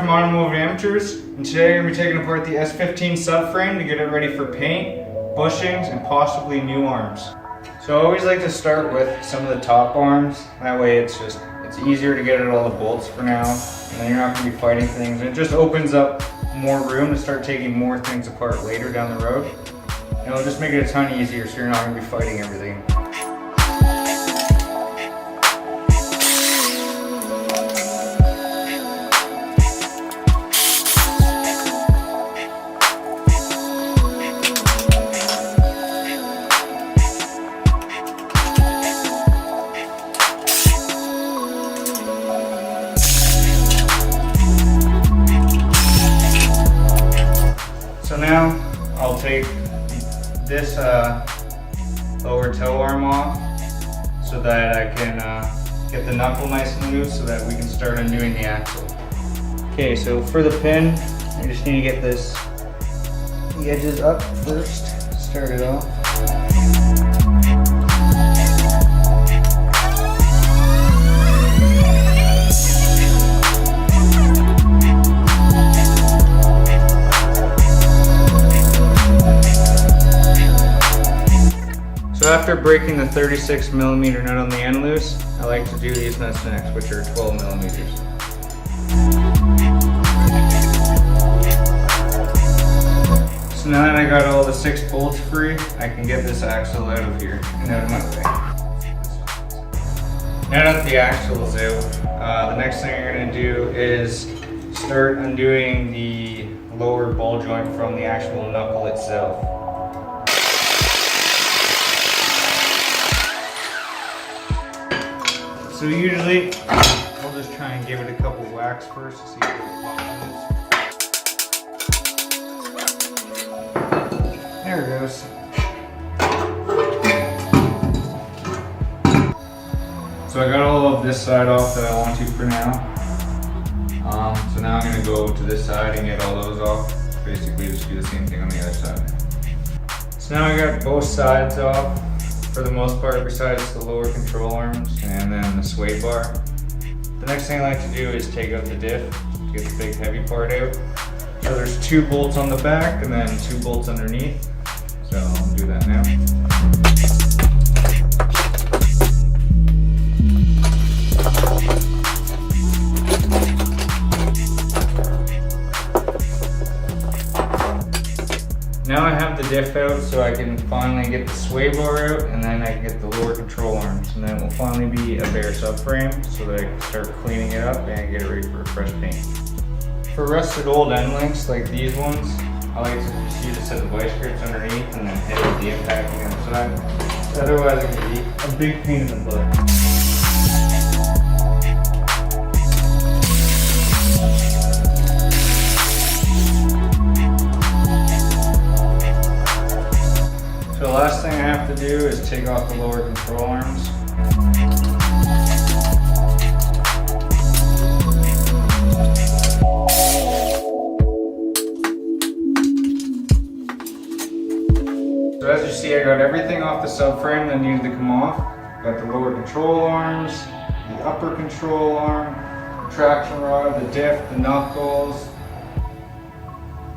from Automotive Amateurs, and today we're going to be taking apart the S15 subframe to get it ready for paint, bushings, and possibly new arms. So I always like to start with some of the top arms, that way it's easier to get at all the bolts for now, and then you're not going to be fighting things, and it just opens up more room to start taking more things apart later down the road, and it'll just make it a ton easier so you're not going to be fighting everything. So now I'll take this lower toe arm off so that I can get the knuckle nice and loose so that we can start undoing the axle. Okay, so for the pin, I just need to get the edges up first, start it off. So after breaking the 36mm nut on the end loose, I like to do these nuts next, which are 12mm. So now that I got all the 6 bolts free, I can get this axle out of here and out of my way. Now that the axle is out, the next thing you're going to do is start undoing the lower ball joint from the actual knuckle itself. So usually, I'll just try and give it a couple whacks first to see if it pops. There it goes. So I got all of this side off that I want to for now. So now I'm going to go to this side and get all those off. Basically just do the same thing on the other side. So now I got both sides off. For the most part, besides the lower control arms and then the sway bar. The next thing I like to do is take out the diff to get the big heavy part out. So there's 2 bolts on the back and then 2 bolts underneath. So I'll do that now. Now I have the diff out, so I can finally get the sway bar out, and then I can get the lower control arms, and then it will finally be a bare subframe, so that I can start cleaning it up and get it ready for a fresh paint. For rusted old end links like these ones, I like to just use a set of vice grips underneath and then hit with the impact on the other side. Otherwise, it can be a big pain in the butt. So the last thing I have to do is take off the lower control arms. So as you see, I got everything off the subframe that needed to come off. Got the lower control arms, the upper control arm, the traction rod, the diff, the knuckles.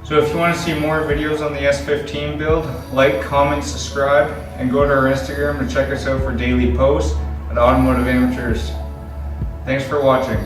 So if you want to see more videos on the S15 build, like, comment, subscribe, and go to our Instagram to check us out for daily posts at Automotive Amateurs. Thanks for watching.